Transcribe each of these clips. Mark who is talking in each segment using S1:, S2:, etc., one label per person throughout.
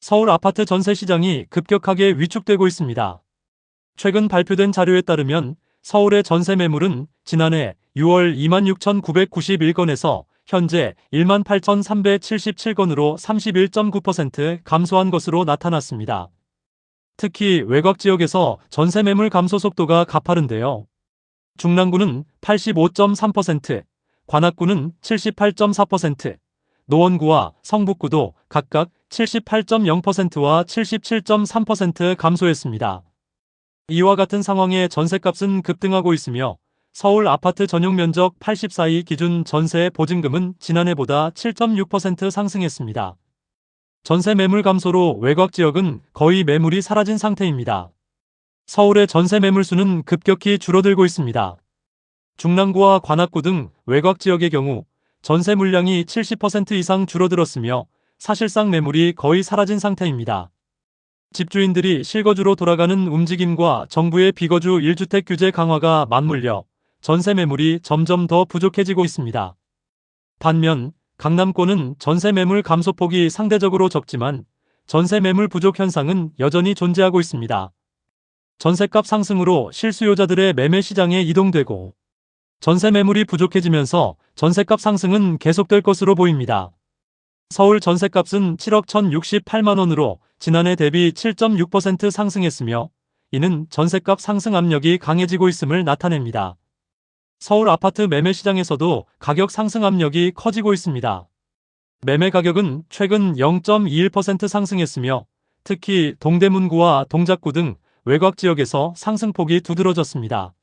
S1: 서울 아파트 전세 시장이 급격하게 위축되고 있습니다. 최근 발표된 자료에 따르면 서울의 전세 매물은 지난해 6월 26,991건에서 현재 18,377건으로 31.9% 감소한 것으로 나타났습니다. 특히 외곽 지역에서 전세 매물 감소 속도가 가파른데요. 중랑구는 85.3%, 관악구는 78.4%, 노원구와 성북구도 각각 78.0%와 77.3% 감소했습니다. 이와 같은 상황에 전셋값은 급등하고 있으며 서울 아파트 전용 면적 84이 기준 전세 보증금은 지난해보다 7.6% 상승했습니다. 전세 매물 감소로 외곽 지역은 거의 매물이 사라진 상태입니다. 서울의 전세 매물 수는 급격히 줄어들고 있습니다. 중랑구와 관악구 등 외곽 지역의 경우 전세 물량이 70% 이상 줄어들었으며 사실상 매물이 거의 사라진 상태입니다. 집주인들이 실거주로 돌아가는 움직임과 정부의 비거주 1주택 규제 강화가 맞물려 전세 매물이 점점 더 부족해지고 있습니다. 반면 강남권은 전세 매물 감소폭이 상대적으로 적지만 전세 매물 부족 현상은 여전히 존재하고 있습니다. 전셋값 상승으로 실수요자들의 매매 시장에 이동되고 전세 매물이 부족해지면서 전셋값 상승은 계속될 것으로 보입니다. 서울 전셋값은 7억 1,068만 원으로 지난해 대비 7.6% 상승했으며 이는 전셋값 상승 압력이 강해지고 있음을 나타냅니다. 서울 아파트 매매 시장에서도 가격 상승 압력이 커지고 있습니다. 매매 가격은 최근 0.21% 상승했으며 특히 동대문구와 동작구 등 외곽 지역에서 상승폭이 두드러졌습니다.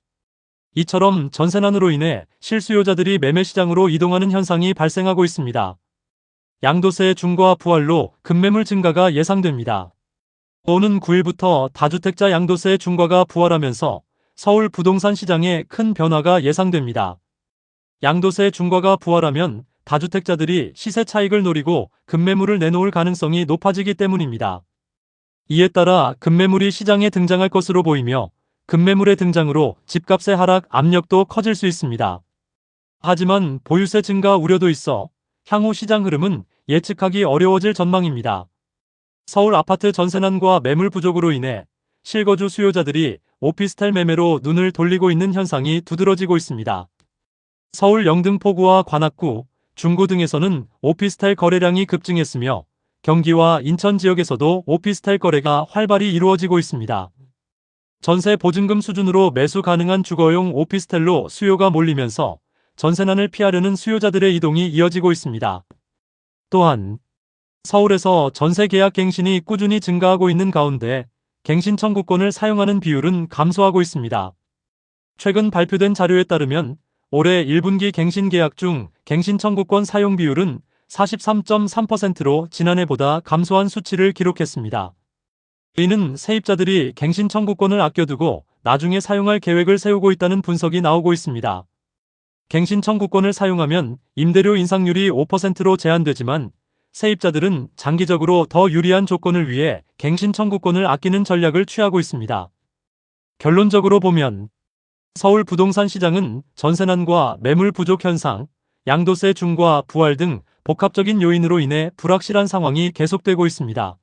S1: 이처럼 전세난으로 인해 실수요자들이 매매 시장으로 이동하는 현상이 발생하고 있습니다. 양도세 중과 부활로 급매물 증가가 예상됩니다. 오는 9일부터 다주택자 양도세 중과가 부활하면서 서울 부동산 시장에 큰 변화가 예상됩니다. 양도세 중과가 부활하면 다주택자들이 시세 차익을 노리고 급매물을 내놓을 가능성이 높아지기 때문입니다. 이에 따라 급매물이 시장에 등장할 것으로 보이며 급매물의 등장으로 집값의 하락 압력도 커질 수 있습니다. 하지만 보유세 증가 우려도 있어 향후 시장 흐름은 예측하기 어려워질 전망입니다. 서울 아파트 전세난과 매물 부족으로 인해 실거주 수요자들이 오피스텔 매매로 눈을 돌리고 있는 현상이 두드러지고 있습니다. 서울 영등포구와 관악구, 중구 등에서는 오피스텔 거래량이 급증했으며 경기와 인천 지역에서도 오피스텔 거래가 활발히 이루어지고 있습니다. 전세 보증금 수준으로 매수 가능한 주거용 오피스텔로 수요가 몰리면서 전세난을 피하려는 수요자들의 이동이 이어지고 있습니다. 또한 서울에서 전세 계약 갱신이 꾸준히 증가하고 있는 가운데 갱신 청구권을 사용하는 비율은 감소하고 있습니다. 최근 발표된 자료에 따르면 올해 1분기 갱신 계약 중 갱신 청구권 사용 비율은 43.3%로 지난해보다 감소한 수치를 기록했습니다. 이는 세입자들이 갱신 청구권을 아껴두고 나중에 사용할 계획을 세우고 있다는 분석이 나오고 있습니다. 갱신 청구권을 사용하면 임대료 인상률이 5%로 제한되지만 세입자들은 장기적으로 더 유리한 조건을 위해 갱신 청구권을 아끼는 전략을 취하고 있습니다. 결론적으로 보면 서울 부동산 시장은 전세난과 매물 부족 현상, 양도세 중과 부활 등 복합적인 요인으로 인해 불확실한 상황이 계속되고 있습니다.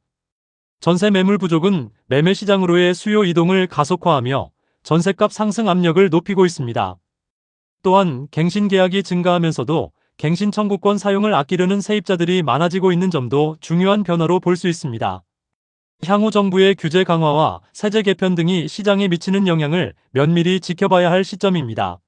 S1: 전세 매물 부족은 매매 시장으로의 수요 이동을 가속화하며 전셋값 상승 압력을 높이고 있습니다. 또한 갱신 계약이 증가하면서도 갱신 청구권 사용을 아끼려는 세입자들이 많아지고 있는 점도 중요한 변화로 볼 수 있습니다. 향후 정부의 규제 강화와 세제 개편 등이 시장에 미치는 영향을 면밀히 지켜봐야 할 시점입니다.